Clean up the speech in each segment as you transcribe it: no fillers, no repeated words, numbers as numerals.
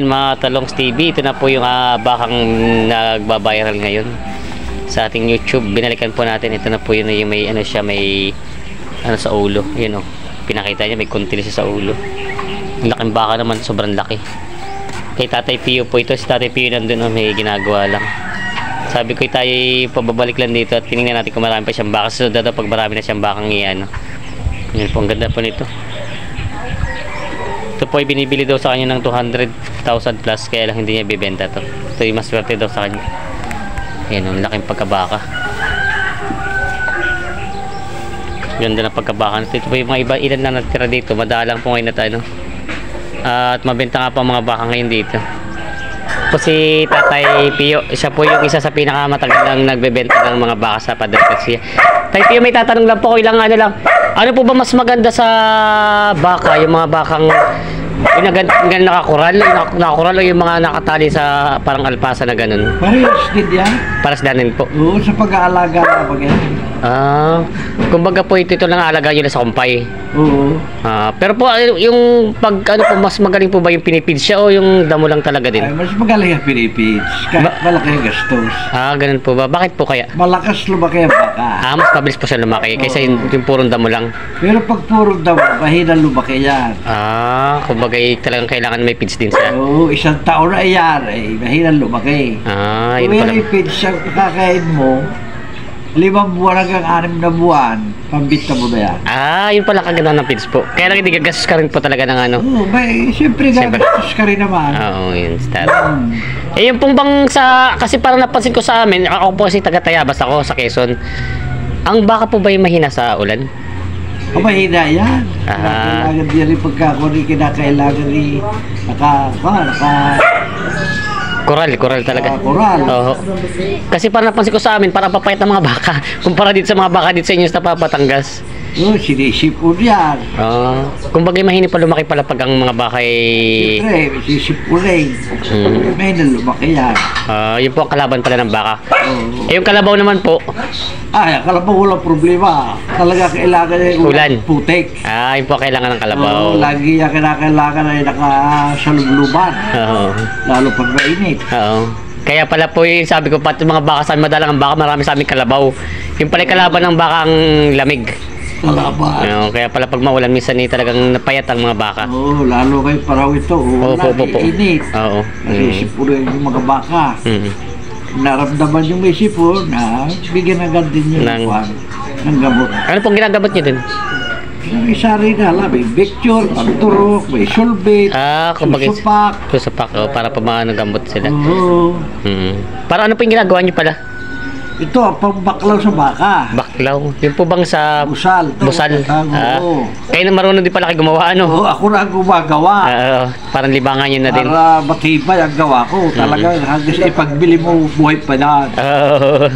mga Talongs TV. Ito na po yung bakang nagba-viral ngayon sa ating YouTube. Binalikan po natin. Ito na po yun, yung may ano siya, may ano sa ulo. Yun o, pinakita niya may kuntil siya sa ulo. Ang laking baka naman, sobrang laki. Kay Tatay Pio po ito. Si Tatay Pio nandun o, may ginagawa lang. Sabi ko tayo pababalik lang dito at tinignan natin kung marami pa siyang baka. So daw pag marami na siyang bakang iyan. Yun po, ang ganda po nito. Ito po ay binibili daw sa kanya ng 200,000 plus, kaya lang hindi niya bibenta to. Ito yung mas swerte daw sa kanya. Ayan, ang laking pagkabaka. Ganda ng pagkabaka. Ito po yung mga iba, ilan na natira dito. Madalang po ngayon at ano. At mabenta nga po ang mga baka ngayon dito. Po si Tatay Pio, siya po yung isa sa pinakamatagal nang nagbebenta ng mga baka sa Padre Garcia. Tatay Pio, may tatanong lang po ko, ilang ano lang. Ano po ba mas maganda sa baka? Yung mga bakang yung nakakural o yung mga nakatali sa parang alpasa na ganun? Parehas din yan. Paras danin po. Oo, sa pag-aalaga na bagay. Kumbaga po ito lang aalaga nyo na sa kumpay. Oo. Pero po yung pag ano po, mas magaling po ba yung pinipid siya o yung damo lang talaga din? Ay, mas magaling ang pinipids. Kahit malaki ang gastos. Ganun po ba? Bakit po kaya? Malakas lumaki ang baka. Mas mabilis po siya lumaki kaysa yung purong damo lang. Pero pag puro damo, mahina lumaki yan. Kumbaga talagang kailangan may feeds din siya. Oo, isang taon na yan, mahina lumaki. Yun kung pala. yung feeds ang kakain mo, 5 buwan hanggang 6 na buwan, pambita mo na yan. Yun pala kaganda ng feeds po. Kaya lang hindi gagastos ka rin po talaga ng ano. Oo, siyempre gagastos ka rin naman. Yun, start. Yung pong bang kasi parang napansin ko sa amin, ako po kasi taga-Tayabas ako sa Quezon. Ang baka po ba yung mahina sa ulan? Mahina yan. Kailangan din rin pagkakuni, kinakailangan rin Koral talaga. Koral. Oo. Kasi parang napansin ko sa amin, parang papayat ng mga baka. Kumpara dito sa mga baka dito sa inyo sa Papatangas. Sinisipon yan. Kumbaga mahinip pa lumaki pala pag ang mga baka ay... Siyempre, sinisipon rin. May na lumaki yan. Yun po ang kalaban pala ng baka. Yung kalabaw naman po. Yung kalabaw walang problema. Talaga kailangan yung ulan. Putik. Yun po kailangan ng kalabaw. Lagi yung kinakailangan ay nakasalubluban. Lalo pag mainit. Kaya pala po yung sabi ko, pati mga baka sa madalang ang baka, marami sa aming kalabaw. Yung pala kalaban ng baka ang lamig. Kalaban. Kaya pala pag maulan, minsan talagang napayat ang mga baka. Lalo kayo paraw ito. Init. Kasi sipurin yung mga baka. Naramdaman yung may sipon na bigyan agad din yung ng gamot. Ano pong ginagamot niyo din? Yung isa rin may picture, pagturok, may sulbit, susupak. Para pa mga gamot sila. Para ano po yung ginagawa niyo pala? Ito ang pambaklaw sa baka. Baklaw? Yung po bang sa... Busal. Kayo na marunong din pala kayo gumawa, ano? Ako na ang gumagawa. Parang libangan yun na din. Para matibay ang gawa ko. Talaga, hanggang sa ipagbili mo, buhay pa yan.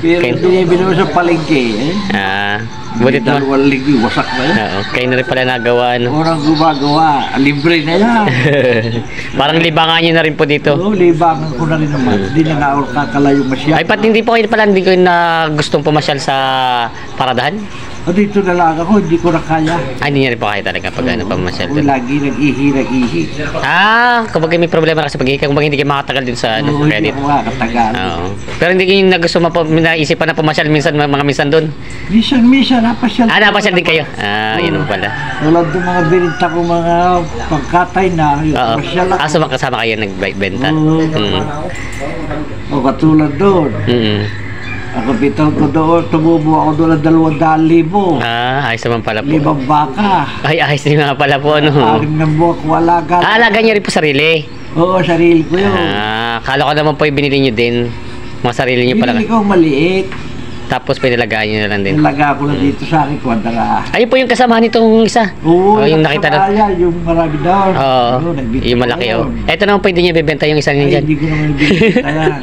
Pero binibili mo sa palengke. Butit mo. Dalawang linggo, wasak na yan. Kayo na rin pala nagawa, ano? Orang gumagawa. Libre na yan. Parang libangan nyo na rin po dito. Libangan ko na rin naman. Hindi na nga kakalayo masyado. Ay, pati hindi po kayo pala, hindi ko na gustong pumasyal sa paradahan? Dito na lang ako, hindi ko na kaya. Hindi niya rin po kaya talaga pag pamasyal doon. Lagi nag-ihi. Kapag may problema kasi pag hindi kayo makatagal din sa credit. Hindi ko makatagal. Pero hindi kayo naisipan na pumasyal mga minsan doon? Minsan, napasyal. Napasyal din kayo? Yun pala. Tulad ng mga bininta ko mga pagkatay na, napasyal ako. Sumakasama kayo nagbenta? O katulad doon. Ang kapital ko doon, tumubo ako doon ng 200,000. Ayos naman pala po. 5 baka. Ayos din nga pala po, ano? 6 na buwak ko alaga. Alaga niyo rin po sarili? Oo, sarili ko yun. Kala ko naman po yung binili niyo din. Mga sarili niyo pala. Binili ko maliit. Tapos pinalagaan nyo na lang din. Pinalagaan ko na dito sa akin, kwadra. Ayun po yung kasama nitong isa. Yung nakita na. Yung marami daw. Yung malaki. Ito naman po hindi nyo bibenta yung isa niyan. Hindi ko naman bibenta yan.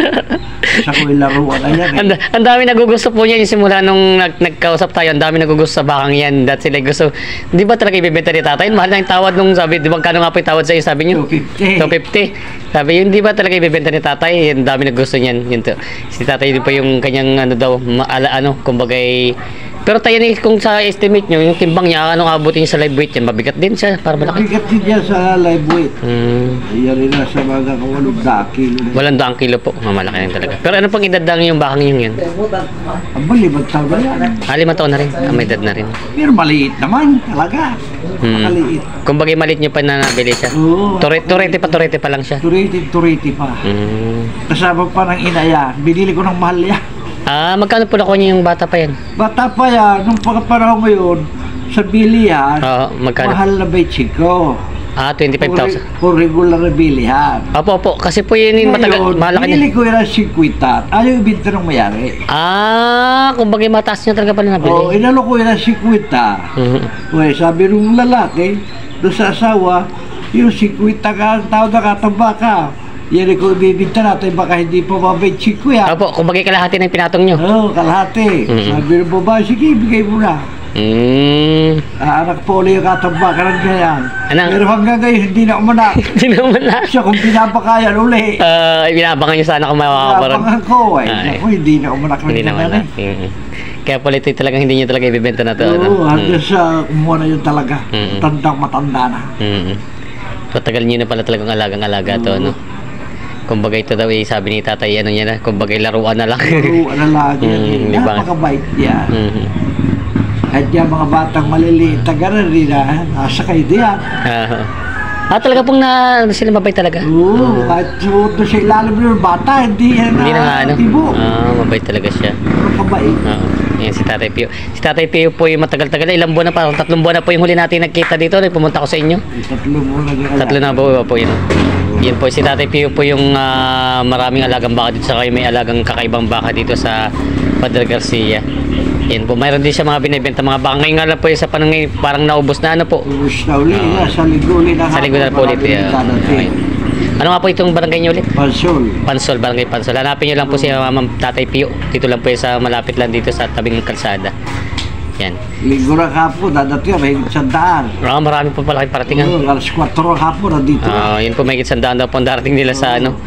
Sa ko ilaruan na yan. Ang dami nagugusto po niya yung simula nung nagkausap tayo. Ang dami nagugusto sa bakang yan. That's sila gusto. Di ba talaga ibibenta ni tatay? Mahal na yung tawad nung sabi. Di ba kano nga po yung tawad sa'yo? Sabi nyo? 250. Sabi yun, di ba talaga ibibenta ni tatay? Ang dami nagugusto niyan. Yun to. Si tatay din pa yung kanyang ano daw, kumbagay Pero tayo kung sa estimate nyo, yung timbang niya, anong abutin niya sa live weight yan? Mabigat din siya, para malaki. Mabigat din niya sa live weight. Yan rin na sa mga 800 kilo. 800 kilo po, malaki rin talaga. Pero ano pang edad lang yung bakang yung yan? Aba, 5 taon na yan. 5 taon na rin, may edad na rin. Pero maliit naman, talaga. Makaliit. Kung bagay maliit nyo pa na nabili siya. Turete pa lang siya. Turete pa. Kasama pa ng ina yan. Binili ko ng mahal yan. Magkano po nakuha niyo yung bata pa yan? Bata pa yan, nung pagkapanahon ngayon, sa bilihan, magkano? mahal na betchik ko. 25,000. Kung regular na bilihan. Opo. Kasi po yun yung matagal, malaki niya. Binili ko yun ang 50. Ayaw ibinta ng mayari. Kung bagay mataas niya talaga pala nabili. Inalo ko yun ang 50. Sabi nung lalaki, doon sa asawa, yung 50 ka, tao na katamba ka. Yan ko ibibinta natin, baka hindi pa mabetchik ko yan. Opo, kung bagay kalahati ng pinatong nyo. Kalahati. Sabi ng babae, sige, bigay mo na. Anak po ulit yung katamba ka ng ganyan. Pero hanggang ngayon, hindi na umanak. Hindi na umanak. Siya kung pinapakayan uli. Binabangan nyo sana kung makakaparoon. Binabangan ko, hindi na umanak. Hindi na umanak. Kaya pala ito talagang hindi nyo talaga ibibenta na ito. Hanggang sa kumuha na yun talaga. Tandang matanda na. Patagal nyo na pala talagang alagang-alaga ito, ano? Kumbaga ito daw sabi ni tatay, ano niya na, kumbaga laruan na lang. Laruan na lang. Napakabait yan. At yan mga batang maliliit, tagaran rin na, nasa kayo diyan. Talaga pong sila mabait talaga? At suot na siya ilalim ng bata, hindi na tibo. Mabait talaga siya. Mabait. Yan si Tatay Pio. Si Tatay Pio po yung matagal-tagal na, ilang buwan na, parang 3 buwan na po yung huli natin nagkita dito, pumunta ko sa inyo. 3 buwan na. 3 na po yun. Yan po, si Tatay Pio po yung maraming alagang baka dito, sa kayo may alagang kakaibang baka dito sa Padre Garcia. Yan po, mayroon din siya mga binibenta mga baka. Ngayon nga lang po yung sa panang parang naubos na, ano po? Ubus na ulit, sa linggo ulit. Sa linggo na po ulit. Ano nga po itong barangay niyo ulit? Pansol, barangay Pansol. Hanapin niyo lang po si Ma'am Tatay Pio. Dito lang po sa malapit lang dito sa tabing kalsada. Yan. Linggo na hapon, dadating may 100. Marami po pala parating. Alas 4 hapon nandito. Yun po may 100 daw po ang darating nila sa ano.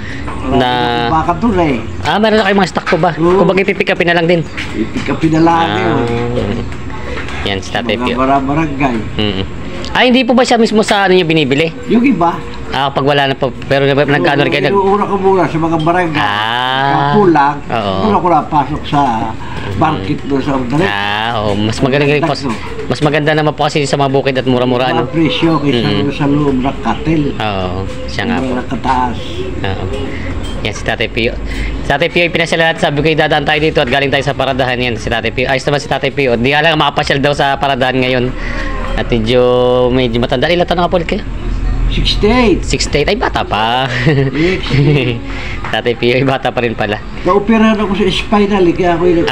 Baka doon meron na kayong mga stock po ba? Kung bagay pipick upin na lang din. Pipick upin na lang yan si Tatay Pio. Mga barangay. Hindi po ba siya mismo sa ano niya binibili? Yung iba. Pag wala na po, pero nagkano rin kayo? Una ko muna sa mga barangay. Kulang. Una ko na pasok sa market doon sa Ordale. Mas maganda rin po. Mas maganda naman po kasi sa mga bukid at mura-mura. Mga presyo kaysa sa loob ng katil. Siya nga po. Nakataas. Yan si Tatay Pio. Si Tatay Pio pinasyalan natin, sabi ko dadaan tayo dito at galing tayo sa paradahan. Yan si Tatay Pio. Ayos naman si Tatay Pio. Di nga lang makapasyal daw sa paradahan ngayon. At medyo matanda. Ilan taon na nga po ulit kayo? 68. 68. Ay, bata pa. Tatay Pio, ay bata pa rin pala. Na-operahan ako sa spinal, kaya ako yun.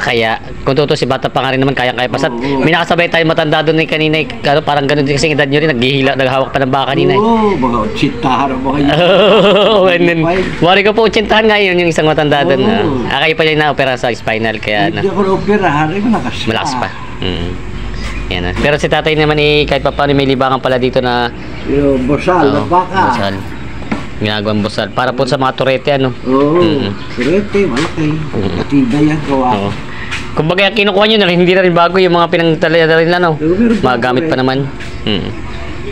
Kaya. Kung totoo si bata pa nga rin naman, kaya-kaya pa. May nakasabay tayo matanda doon kanina. Parang ganun din kasi edad nyo rin. Naghihila, naghahawak pa ng baka kanina. Mga 80 mo kayo. Wari ko po 80 ngayon yung isang matanda doon. Kayo pa yung na-opera sa spinal. Kaya, hindi ako na-operahan, malakas pa. Yan. Pero si tatay naman kahit pa paano may libangan pala dito na yung bosal, baka. Bosal. Ginagawang bosal. Para po sa mga turete, ano? Turete, malaki. Matibay yan, gawa. Kumbaga kinukuha nyo na rin, hindi na rin bago yung mga pinagtalaya na rin, ano? Magamit pa naman.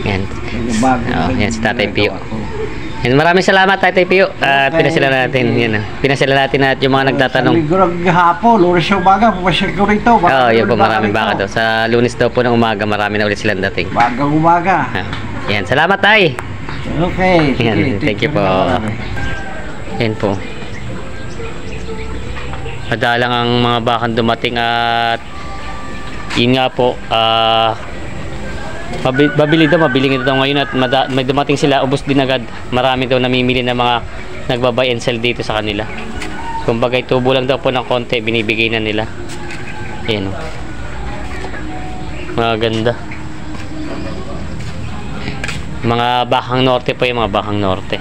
Yan. Yan si Tatay Pio. Yan, maraming salamat Tatay Pio. Pinasila natin. Yan, pinasila natin at yung mga nagtatanong. Sa linggo ng hapon, lunes ng umaga, pumasyal ko rito. Yun po, maraming baka daw. Sa lunes daw po ng umaga, marami na ulit silang dating. Umagang umaga. Yan, salamat tay. Okay. Yan, thank you po. Yan po. Madalang ang mga bakang dumating at yun nga po, mabili daw ngayon at may dumating sila, ubos din agad. Marami daw namimili na mga nagbabay and sell dito sa kanila. Kumbaga tubo lang daw po ng konti, binibigay na nila. Ayan o. Mga ganda. Mga bakang norte po yung mga bakang norte.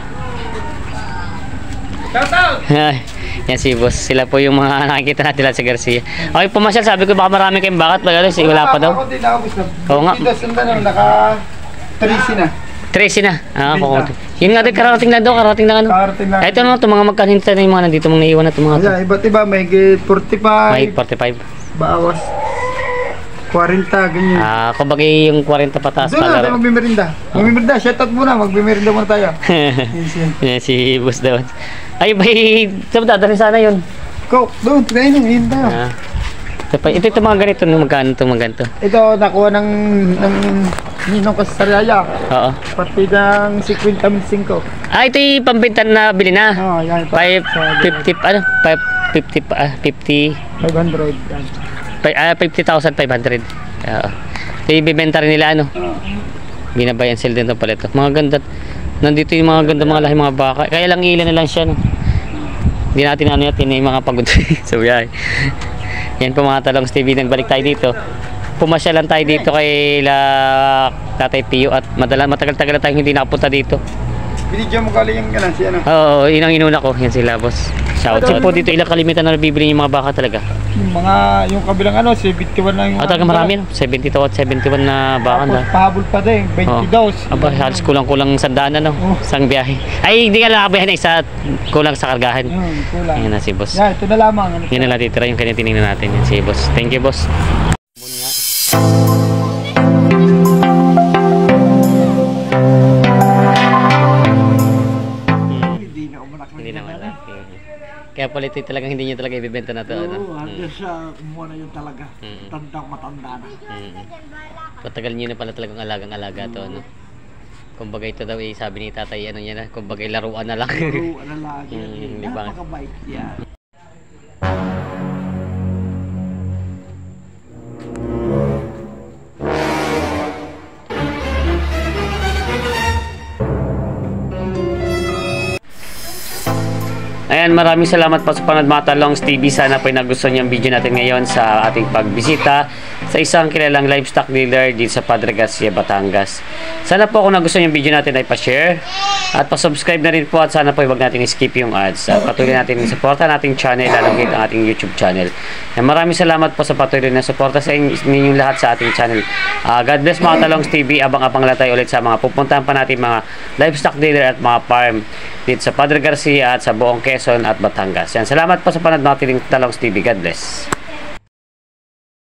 Yan si boss. Sila po yung mga nakikita natin sa Garcia. Okay, pumasyal. Sabi ko baka marami kayong bakat. Wala pa daw. Oo nga. Naka 13 na. 13 na. Yun nga din, karating lang daw. Karating lang ano. Ito naman ito, mga magkaninta na yung mga nandito mong naiwan na ito mga ito. Iba't iba. May 45. May 45. Bawas. 40, ganyan. Kumbaga yung 40 pataas Doon na tayo pala. magbimerenda. Magbimerenda, shoutout muna, magbimerenda muna tayo. Yes, yan. Yan si boss daw. Ay, bay, saan dadalhin sana yun? Coke, doon, try nyo, yun tayo. Ito mga ganito, magkano ito, mga ganito? Ito, nakuha ng ninong ko sa Sariaya. Oo. Pati ng 50 5. Ito yung pambintan na bili na. Oo, yan. 550, ano? 50, 500. Yan. 50,500. Oo. Ito yung bibenta rin nila, ano? Binabayan sila din ito pala ito. Mga ganda. Nandito yung mga ganda, mga lahi, mga baka. Kaya lang ilan na lang siya, no? Hindi natin ano natin yung mga pagod sa biyahe. Yan po mga Talongs TV, nagbalik tayo dito. Pumasya lang tayo dito kay Tatay Pio at matagal-tagal na tayong hindi nakapunta dito. Binidyo mo kali yung si ano? Oo, yun ang inuna ko. Yan sila, boss. Shout out po dito. Ilang kalimitan na nabibili yung mga baka talaga? Yung kabilang 71 na yung... Talaga marami, no? 72 at 71 na baka na. Pahabol pa din, 22. Aba, halos kulang-kulang sandaan na, no? Isang biyahe. Ay, hindi ka nakabiyahe na isa kulang sa kargahan. Kulang. Ayan na si boss. Yan, ito na lamang. Yan na natitira yung kanya tinignan natin. Yan si boss. Thank you, boss. Hindi naman natin. Kaya pala ito talagang hindi nyo talaga ibibenta na ito. Oo, hanggang sa kumuha na yun talaga. Tandang matanda na. Patagal nyo na pala talagang alagang-alaga ito, ano? Kumbaga ito daw, sabi ni tatay, ano niya na, kumbaga laruan na lang. Laruan na lang yan. Di ba? Napakabait yan. Ayan, maraming salamat po sa panood mga Talongs TV. Sana po nagustuhan niyo ang video natin ngayon sa ating pagbisita sa isang kilalang livestock dealer dito sa Padre Garcia, Batangas. Sana po kung nagustuhan yung video natin ay pa-share at pa-subscribe na rin po at sana po huwag natin skip yung ads. At patuloy natin supportan nating channel, lalong hit ang ating YouTube channel. And maraming salamat po sa patuloy na suporta sa inyong lahat sa ating channel. God bless mga Talongs TV. Abang-abang lang tayo ulit sa mga pupuntahan pa natin mga livestock dealer at mga farm dito sa Padre Garcia at sa buong Quezon at Batangas. Yan. Salamat po sa panood natin ng Talongs TV. God bless.